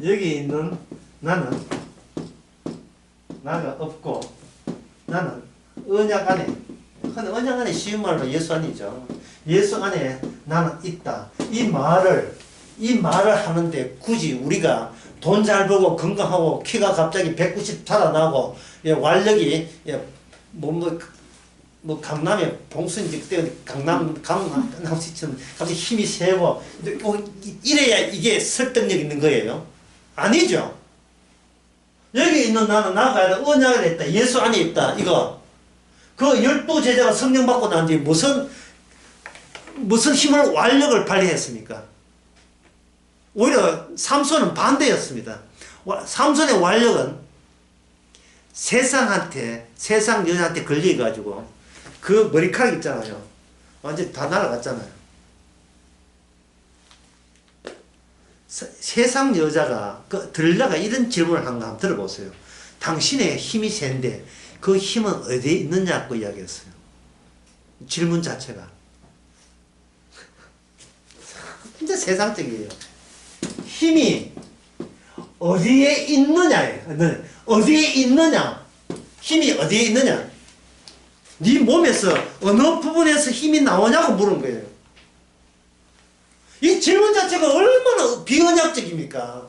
여기 있는 나는 나가 없고 나는 언약 안에, 언약 안에 쉬운 말로 예수 안이죠. 예수 안에 나는 있다. 이 말을 하는데 굳이 우리가 돈 잘 벌고 건강하고 키가 갑자기 190 자라나고 완력이 강남에 봉순이 그때 강남시처럼 갑자기 힘이 세고 이래야 이게 설득력 있는 거예요. 아니죠. 여기 있는 나는 나가 언약을 했다. 예수 안에 있다. 이거 그 12제자가 성령 받고 난 뒤에 무슨 힘을 완력을 발휘했습니까? 오히려 삼손은 반대였습니다. 삼손의 완력은 세상 여자한테 걸려가지고 그 머리카락 있잖아요. 완전 다 날아갔잖아요. 세상 여자가 들다가 이런 질문을 한 거 한번 들어보세요. 당신의 힘이 센데 그 힘은 어디에 있느냐고 이야기했어요. 질문 자체가 진짜 세상적이에요. 힘이 어디에 있느냐예요. 어디에 있느냐? 힘이 어디에 있느냐? 네 몸에서 어느 부분에서 힘이 나오냐고 물은 거예요. 이 질문 자체가 얼마나 비언약적입니까?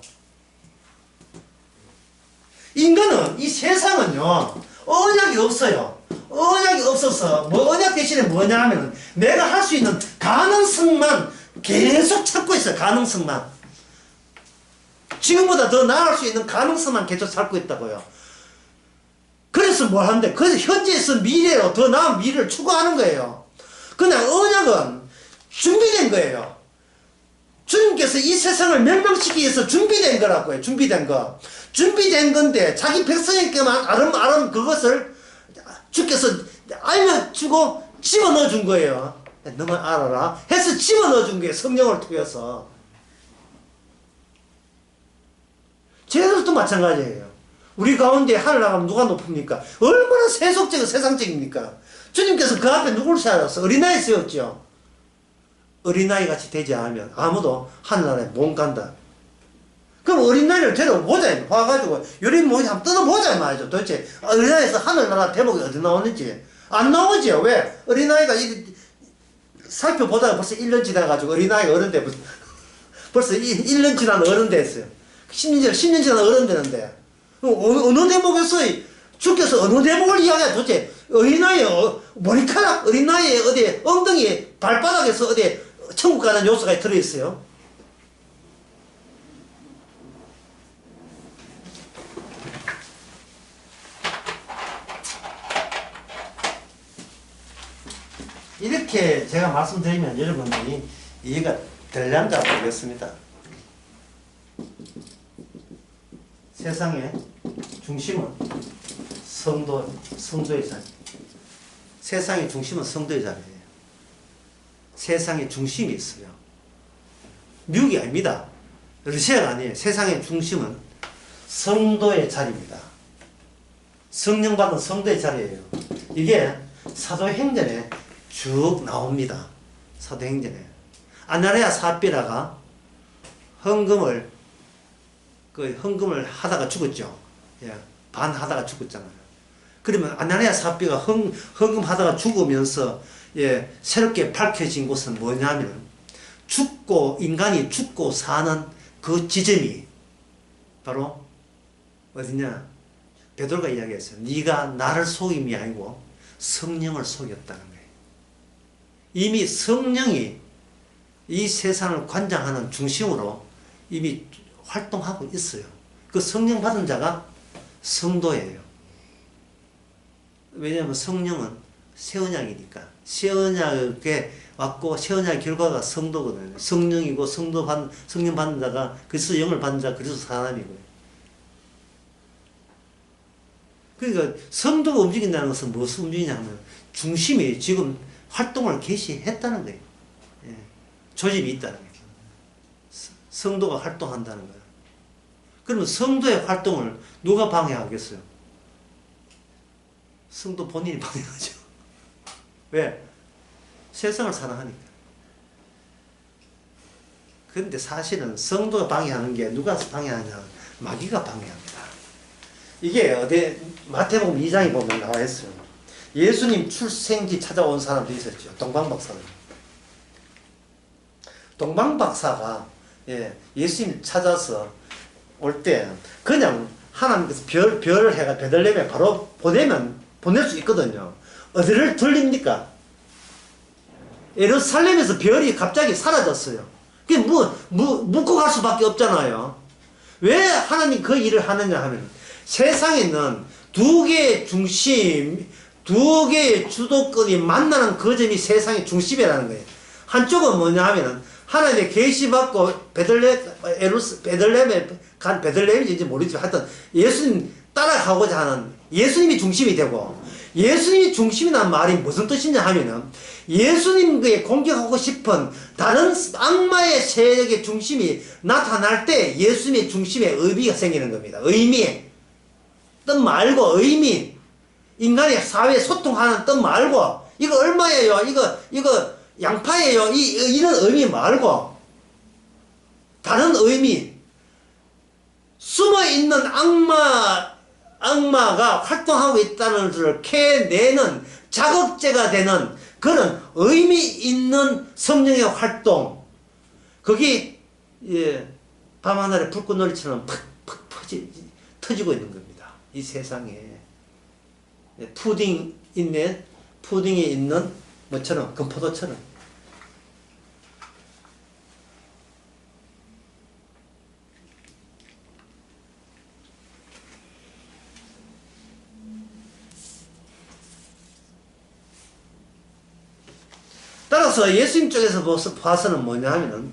인간은, 이 세상은요, 언약이 없어요. 언약이 없어서, 언약 대신에 뭐냐 하면, 내가 할 수 있는 가능성만 계속 찾고 있어요. 가능성만. 지금보다 더 나을 수 있는 가능성만 계속 찾고 있다고요. 그래서 뭘 하는데, 그래서 현재에서 미래로 더 나은 미래를 추구하는 거예요. 그냥 언약은 준비된 거예요. 주님께서 이 세상을 멸망시키기 위해서 준비된 거라고요. 준비된 거. 준비된 건데 자기 백성에게만 아름 그것을 주께서 알려주고 집어넣어 준 거예요. 너만 알아라 해서 집어넣어 준 거예요. 성령을 통해서. 저희들도 마찬가지예요. 우리 가운데 하늘 나가면 누가 높습니까? 얼마나 세속적이고 세상적입니까? 주님께서 그 앞에 누구를 세웠어? 어린아이 세웠죠. 어린아이 같이 되지 않으면 아무도 하늘나라에 못 간다. 그럼 어린아이를 데려보자. 봐가지고 요리 뭐지 한번 뜯어보자 말이죠. 도대체 어린아이에서 하늘나라 대목이 어디 나오는지. 안 나오죠. 왜? 어린아이가 살펴보다가 벌써 1년 지나가지고 어린아이가 어른 돼. 벌써 1년 지난 어른 됐어요. 10년 지난 어른 되는데. 어느 대목에서 주께서 어느 대목을 이야기해? 도대체 어린아이의 머리카락, 어린아이의 어디 엉덩이 발바닥에서 어디 천국 가는 요소가 들어있어요. 이렇게 제가 말씀드리면 여러분들이 이해가 될란가 모르겠습니다. 세상의 중심은 성도의 자리. 세상의 중심은 성도의 자리예요. 세상에 중심이 있어요. 미국이 아닙니다. 러시아가 아니에요. 세상의 중심은 성도의 자리입니다. 성령 받은 성도의 자리예요. 이게 사도행전에 쭉 나옵니다. 사도행전에. 아나니아 삽비라가 헌금을 하다가 죽었죠. 예, 반 하다가 죽었잖아요. 그러면 아나니아 삽비가 헌금하다가 죽으면서 예, 새롭게 밝혀진 곳은 뭐냐면 인간이 죽고 사는 그 지점이 바로 어디냐? 베드로가 이야기했어요. 네가 나를 속임이 아니고 성령을 속였다는 거예요. 이미 성령이 이 세상을 관장하는 중심으로 이미 활동하고 있어요. 그 성령 받은 자가 성도예요. 왜냐하면 성령은 새 언약이니까. 새 언약에 왔고 새 언약 결과가 성도거든요. 성령이고 성령 받는 자가 그리스도 영을 받는 자가 그리스도 사람이고요. 그러니까 성도가 움직인다는 것은 무엇을 움직이냐면 중심이 지금 활동을 개시했다는 거예요. 예. 조짐이 있다는 거예요. 성도가 활동한다는 거예요. 그러면 성도의 활동을 누가 방해하겠어요? 성도 본인이 방해하죠. 왜? 세상을 사랑하니까. 그런데 사실은 성도가 방해하는 게 누가 방해하냐? 마귀가 방해합니다. 이게 어디 마태복음 2장에 보면 나와 있어요. 예수님 출생지 찾아온 사람도 있었죠. 동방박사들. 동방박사가 예수님 찾아서 올 때 그냥 하나님께서 별을 해가 베들레헴에 바로 보낼 수 있거든요. 어디를 돌립니까? 예루살렘에서 별이 갑자기 사라졌어요. 그게 묻고 갈 수밖에 없잖아요. 왜 하나님 그 일을 하느냐 하면 세상에는 두 개의 중심, 두 개의 주도권이 만나는 그 점이 세상의 중심이라는 거예요. 한쪽은 뭐냐 하면은 하나님의 계시받고 베들레헴에 간 베들레헴인지 모르지만 하여튼 예수님 따라가고자 하는 예수님이 중심이 되고, 예수님이 중심이란 말이 무슨 뜻이냐 하면은 예수님께 공격하고 싶은 다른 악마의 세력의 중심이 나타날 때 예수님의 중심에 의미가 생기는 겁니다. 의미. 뜻 말고 의미. 인간의 사회 소통하는 뜻 말고, 이거 얼마예요? 이거 양파예요? 이런 의미 말고, 다른 의미. 숨어있는 악마가 활동하고 있다는 것을 캐내는 자극제가 되는 그런 의미 있는 성령의 활동. 그게, 밤하늘의 불꽃놀이처럼 팍팍 터지고 있는 겁니다. 이 세상에. 푸딩에 있는 뭐처럼, 금포도처럼. 따라서 예수님 쪽에서 봐서는 뭐냐 하면은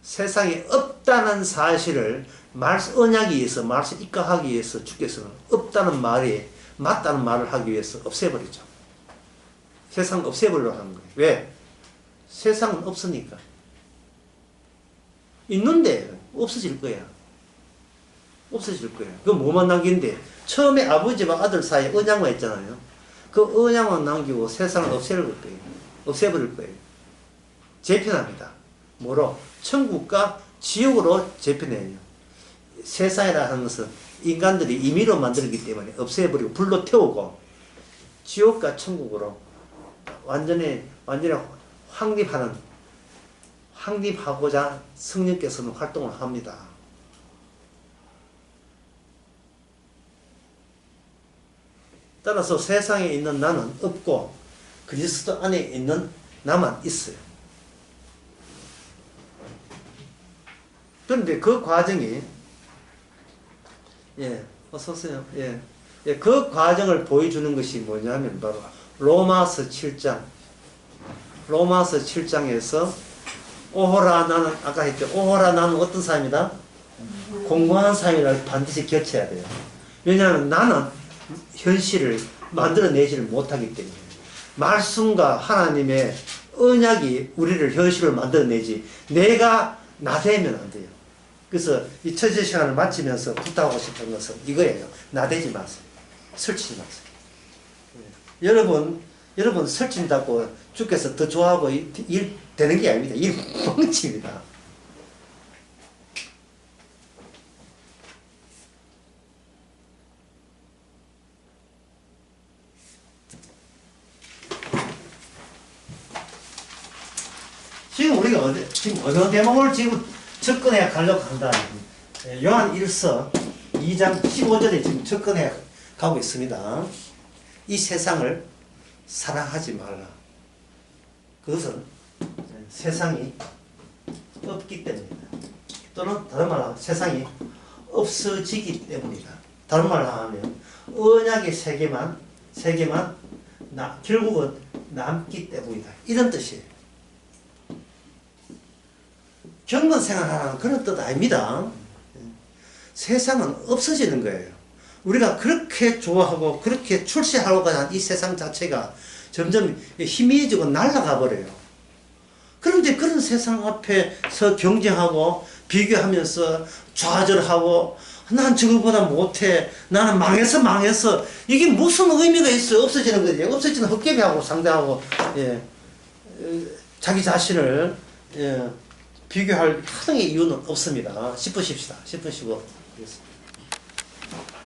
세상에 없다는 사실을 언약에 의해서 말씀 입각하기 위해서 주께서는 없다는 말이 맞다는 말을 하기 위해서 없애버리죠. 세상을 없애버리려고 하는 거예요. 왜? 세상은 없으니까. 있는데 없어질 거야. 없어질 거야. 그건 뭐만 남긴데? 처음에 아버지와 아들 사이에 언약만 있잖아요. 그 언약만 남기고 세상을 없애버릴 거예요. 재편합니다. 뭐로? 천국과 지옥으로 재편해요. 세상이라 하는 것은 인간들이 임의로 만들기 때문에 없애버리고 불로 태우고, 지옥과 천국으로 완전히 확립하고자 성령께서는 활동을 합니다. 따라서 세상에 있는 나는 없고 그리스도 안에 있는 나만 있어요. 그런데 그 과정이 어서오세요. 그 과정을 보여주는 것이 뭐냐면 바로 로마서 7장. 로마서 7장에서 오호라 나는, 아까 했죠. 오호라 나는 어떤 사람이다? 공고한 사람이라고 반드시 겹쳐야 돼요. 왜냐하면 나는 현실을 만들어내지를 못하기 때문에. 말씀과 하나님의 언약이 우리를 현실을 만들어내지, 내가 나대면 안 돼요. 그래서 이 처제 시간을 마치면서 부탁하고 싶은 것은 이거예요. 나대지 마세요. 설치지 마세요. 여러분 설친다고 주께서 더 좋아하고 일 되는 게 아닙니다. 일 뻥칩니다. 우리가 지금 어느 대목을 지금 접근해 가려고 한다. 요한 1서 2장 15절에 지금 접근해 가고 있습니다. 이 세상을 사랑하지 말라. 그것은 세상이 없기 때문이다. 또는 다른 말로 하면 세상이 없어지기 때문이다. 다른 말로 하면 언약의 세계만 결국은 남기 때문이다. 이런 뜻이에요. 경건 생활하라는 그런 뜻 아닙니다. 세상은 없어지는 거예요. 우리가 그렇게 좋아하고 그렇게 출세하려고 하는 이 세상 자체가 점점 희미해지고 날아가 버려요. 그런데 그런 세상 앞에서 경쟁하고 비교하면서 좌절하고 난 저거보다 못해, 나는 망했어, 이게 무슨 의미가 있어요? 없어지는 거지. 없어지는 헛개비하고 상대하고 자기 자신을 비교할 하등의 이유는 없습니다. 10분 쉽시다. 10분 쉬고.